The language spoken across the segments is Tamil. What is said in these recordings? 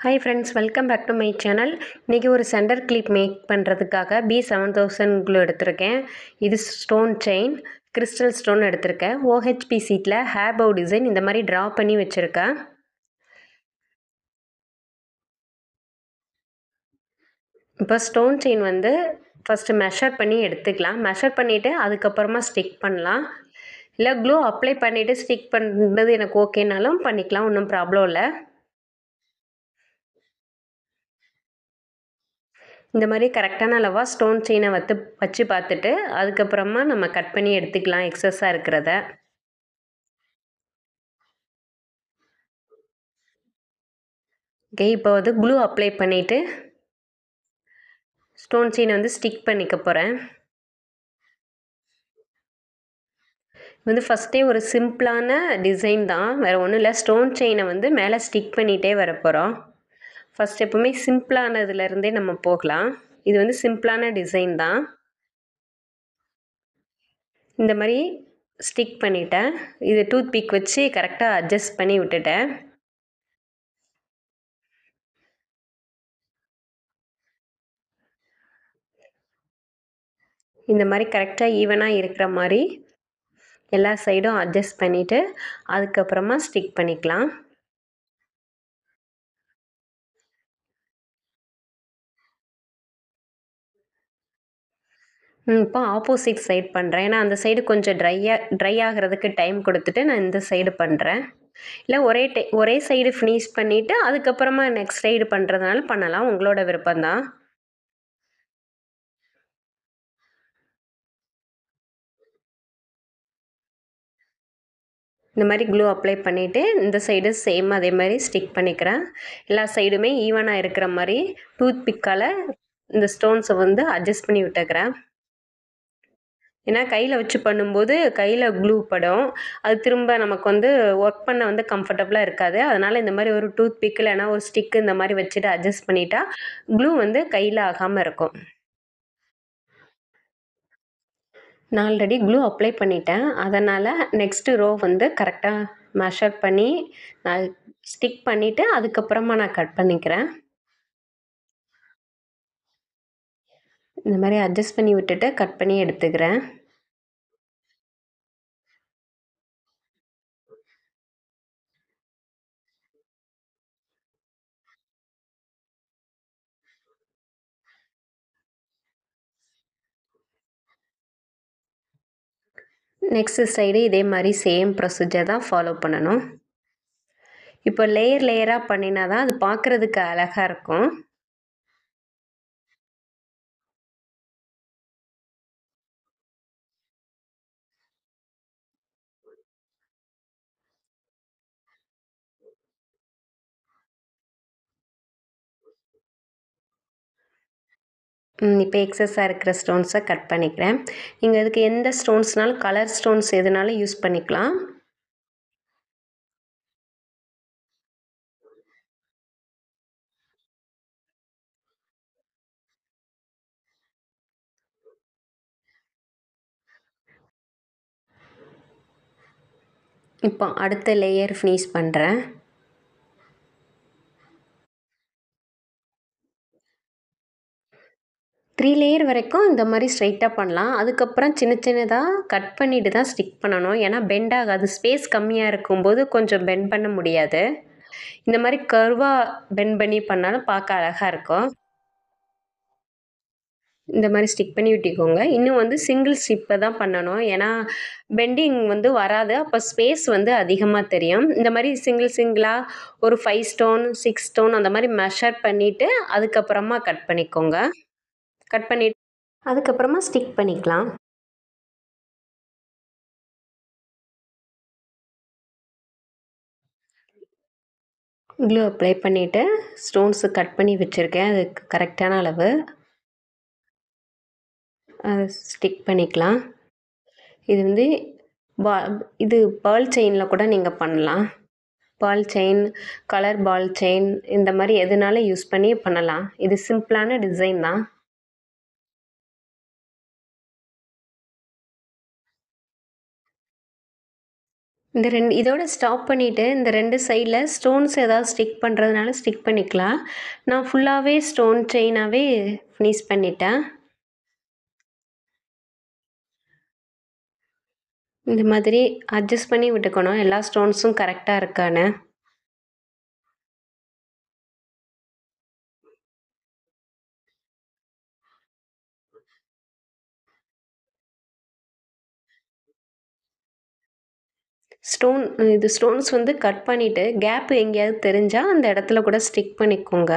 Hi friends, welcome back to my channel. இன்றைக்கி ஒரு சென்டர் கிளிப் மேக் பண்ணுறதுக்காக B7000 க்ளூ எடுத்திருக்கேன். இது ஸ்டோன் செயின், கிறிஸ்டல் ஸ்டோன் எடுத்திருக்கேன். OHP சீட்டில் ஹேர் பவு டிசைன் இந்த மாதிரி ட்ரா பண்ணி வச்சுருக்கேன். இப்போ ஸ்டோன் செயின் வந்து ஃபஸ்ட்டு மெஷர் பண்ணி எடுத்துக்கலாம். மெஷர் பண்ணிவிட்டு அதுக்கப்புறமா ஸ்டிக் பண்ணலாம். இல்லை க்ளூ அப்ளை பண்ணிவிட்டு ஸ்டிக் பண்ணுறது எனக்கு ஓகேனாலும் பண்ணிக்கலாம், ஒன்றும் ப்ராப்ளம் இல்லை. இந்த மாதிரி கரெக்டான அளவாக ஸ்டோன் செயினை வச்சு பார்த்துட்டு அதுக்கப்புறமா நம்ம கட் பண்ணி எடுத்துக்கலாம் எக்ஸஸாக இருக்கிறத. ஓகே, இப்போ வந்து க்ளூ அப்ளை பண்ணிவிட்டு ஸ்டோன் செயினை வந்து ஸ்டிக் பண்ணிக்க போகிறேன். வந்து ஃபஸ்ட்டே ஒரு சிம்பிளான டிசைன் தான், வேறு ஒன்றும் இல்லை. ஸ்டோன் செயினை வந்து மேலே ஸ்டிக் பண்ணிகிட்டே வர போகிறோம். ஃபஸ்ட் எப்போவுமே சிம்பிளானதுலேருந்தே நம்ம போகலாம். இது வந்து சிம்பிளான டிசைன் தான். இந்த மாதிரி ஸ்டிக் பண்ணிட்டேன். இது டூத் பிக் வச்சு கரெக்டாக அட்ஜஸ்ட் பண்ணி விட்டுட்டேன். இந்த மாதிரி கரெக்டாக ஈவனாக இருக்கிற மாதிரி எல்லா சைடும் அட்ஜஸ்ட் பண்ணிவிட்டு அதுக்கப்புறமா ஸ்டிக் பண்ணிக்கலாம். இப்போ ஆப்போசிட் சைட் பண்ணுறேன். ஏன்னா அந்த சைடு கொஞ்சம் ட்ரை ஆகிறதுக்கு டைம் கொடுத்துட்டு நான் இந்த சைடு பண்ணுறேன். இல்லை ஒரே சைடு ஃபினிஷ் பண்ணிவிட்டு அதுக்கப்புறமா நெக்ஸ்ட் சைடு பண்ணுறதுனால பண்ணலாம், உங்களோட விருப்பம்தான். இந்த மாதிரி க்ளூ அப்ளை பண்ணிவிட்டு இந்த சைடு சேம் அதே மாதிரி ஸ்டிக் பண்ணிக்கிறேன். எல்லா சைடுமே ஈவனாக இருக்கிற மாதிரி டூத் பிக்கால் இந்த ஸ்டோன்ஸை வந்து அட்ஜஸ்ட் பண்ணி விட்டுக்கிறேன். ஏன்னா கையில் வச்சு பண்ணும்போது கையில் க்ளூ படும், அது திரும்ப நமக்கு வந்து ஒர்க் பண்ண வந்து கம்ஃபர்டபுளாக இருக்காது. அதனால் இந்த மாதிரி ஒரு டூத் பிக் இல்லைனா ஒரு ஸ்டிக்கு இந்த மாதிரி வச்சுட்டு அட்ஜஸ்ட் பண்ணிட்டா க்ளூ வந்து கையில் ஆகாமல் இருக்கும். நான் ஆல்ரெடி க்ளூ அப்ளை பண்ணிட்டேன். அதனால் நெக்ஸ்ட்டு ரோ வந்து கரெக்டாக மெஷர் பண்ணி நான் ஸ்டிக் பண்ணிவிட்டு அதுக்கப்புறமா நான் கட் பண்ணிக்கிறேன். இந்த மாதிரி அட்ஜஸ்ட் பண்ணி விட்டுட்டு கட் பண்ணி எடுத்துக்கிறேன். நெக்ஸ்ட்டு சைடு இதே மாதிரி சேம் ப்ரொசீஜர் தான் ஃபாலோ பண்ணணும். இப்போ லேயராக பண்ணினா தான் அது பார்க்குறதுக்கு அழகாக இருக்கும். இப்போ எக்ஸஸாக இருக்கிற ஸ்டோன்ஸை கட் பண்ணிக்கிறேன். நீங்கள் அதுக்கு எந்த ஸ்டோன்ஸ்னாலும் கலர் ஸ்டோன்ஸ் எதுனாலும் யூஸ் பண்ணிக்கலாம். இப்போ அடுத்த லேயர் ஃபினிஷ் பண்ணுறேன். த்ரீ லேயர் வரைக்கும் இந்த மாதிரி ஸ்ட்ரைட்டாக பண்ணலாம். அதுக்கப்புறம் சின்ன சின்னதாக கட் பண்ணிட்டு தான் ஸ்டிக் பண்ணணும். ஏன்னா பெண்ட் ஆகாது, ஸ்பேஸ் கம்மியாக இருக்கும்போது கொஞ்சம் பெண்ட் பண்ண முடியாது. இந்த மாதிரி கர்வாக பெண்ட் பண்ணி பண்ணாலும் பார்க்க அழகாக இருக்கும். இந்த மாதிரி ஸ்டிக் பண்ணி விட்டுக்கோங்க. இன்னும் வந்து சிங்கிள் ஸ்டிப்பை தான் பண்ணணும், ஏன்னா பெண்டிங் வந்து வராது, அப்போ ஸ்பேஸ் வந்து அதிகமாக தெரியும். இந்த மாதிரி சிங்கிளாக ஒரு 5 ஸ்டோன் 6 ஸ்டோன் அந்த மாதிரி மெஷர் பண்ணிவிட்டு அதுக்கப்புறமா கட் பண்ணிக்கோங்க. கட் பண்ணிவிட்டு அதுக்கப்புறமா ஸ்டிக் பண்ணிக்கலாம். க்ளூ அப்ளை பண்ணிவிட்டு ஸ்டோன்ஸு கட் பண்ணி வச்சுருக்கேன், அது கரெக்டான அளவு. ஸ்டிக் பண்ணிக்கலாம். இது வந்து இது பால் செயினில் கூட நீங்கள் பண்ணலாம். Ball chain, color ball chain இந்த மாதிரி எதுனாலும் யூஸ் பண்ணி பண்ணலாம். இது சிம்பிளான டிசைன் தான். இந்த 2 இதோட ஸ்டாப் பண்ணிவிட்டு இந்த 2 சைடில் ஸ்டோன்ஸ் ஏதாவது ஸ்டிக் பண்ணுறதுனால ஸ்டிக் பண்ணிக்கலாம். நான் ஃபுல்லாகவே ஸ்டோன் செயினாகவே ஃபினிஷ் பண்ணிட்டேன். இந்த மாதிரி அட்ஜஸ்ட் பண்ணி விட்டுக்கணும் எல்லா ஸ்டோன்ஸும் கரெக்டாக இருக்கான்னு. ஸ்டோன்ஸ் வந்து கட் பண்ணிவிட்டு கேப் எங்கேயாவது தெரிஞ்சால் அந்த இடத்துல கூட ஸ்டிக் பண்ணிக்கோங்க.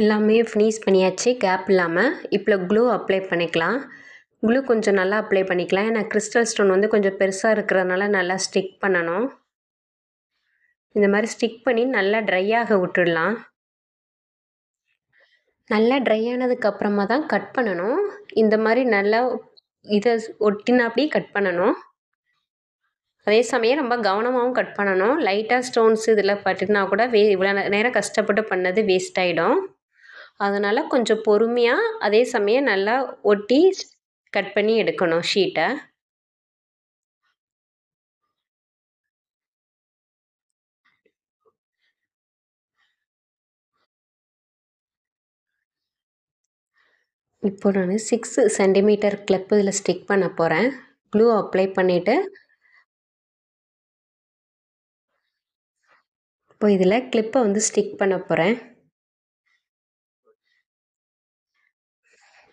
எல்லாமே ஃபினிஷ் பண்ணியாச்சு கேப் இல்லாமல். இப்போ க்ளூ அப்ளை பண்ணிக்கலாம். க்ளூ கொஞ்சம் நல்லா அப்ளை பண்ணிக்கலாம். ஏன்னா கிறிஸ்டல் ஸ்டோன் வந்து கொஞ்சம் பெருசாக இருக்கிறதுனால நல்லா ஸ்டிக் பண்ணணும். இந்த மாதிரி ஸ்டிக் பண்ணி நல்லா ட்ரை ஆக விட்டுடலாம். நல்லா ட்ரை ஆனதுக்கப்புறமா தான் கட் பண்ணணும். இந்த மாதிரி நல்லா இதை ஒட்டினாப்படி கட் பண்ணணும். அதே சமயம் ரொம்ப கவனமாகவும் கட் பண்ணணும். லைட்டாக ஸ்டோன்ஸ் இதில் பட்டுனா கூட இவ்வளோ நேரம் கஷ்டப்பட்டு பண்ணது வேஸ்ட் ஆகிடும். அதனால் கொஞ்சம் பொறுமையாக அதே சமயம் நல்லா ஒட்டி கட் பண்ணி எடுக்கணும் ஷீட்டை. இப்போ நான் 6 சென்டிமீட்டர் கிளிப் இதில் ஸ்டிக் பண்ண போகிறேன். க்ளூ அப்ளை பண்ணிவிட்டு இப்போ இதில் கிளிப்பை வந்து ஸ்டிக் பண்ண போகிறேன்.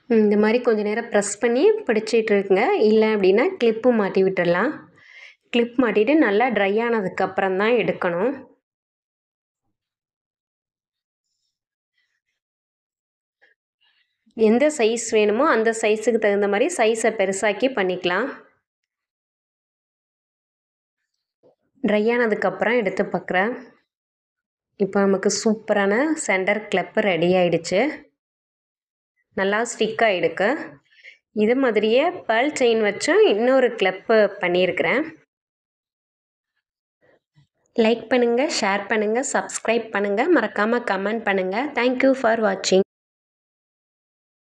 இந்த மாதிரி கொஞ்சம் நேரம் ப்ரெஸ் பண்ணி பிடிச்சிட்டு இருக்குங்க. இல்லை அப்படின்னா கிளிப்பு மாட்டி விட்டுடலாம். கிளிப் மாட்டிட்டு நல்லா ட்ரை ஆனதுக்கப்புறம் தான் எடுக்கணும். எந்த சைஸ் வேணுமோ அந்த சைஸுக்கு தகுந்த மாதிரி சைஸை பெருசாக்கி பண்ணிக்கலாம். ட்ரை ஆனதுக்கப்புறம் எடுத்து பார்க்குறேன். இப்போ நமக்கு சூப்பரான சென்டர் கிளிப்பு ரெடி ஆகிடுச்சு. நல்லா ஸ்டிக் ஆகிடுக்கு. இது மாதிரியே பேர்ல் செயின் வச்சும் இன்னொரு கிளிப்பு பண்ணியிருக்கிறேன். லைக் பண்ணுங்கள், ஷேர் பண்ணுங்கள், சப்ஸ்கிரைப் பண்ணுங்கள், மறக்காமல் கமெண்ட் பண்ணுங்கள். தேங்க்யூ ஃபார் வாட்சிங்.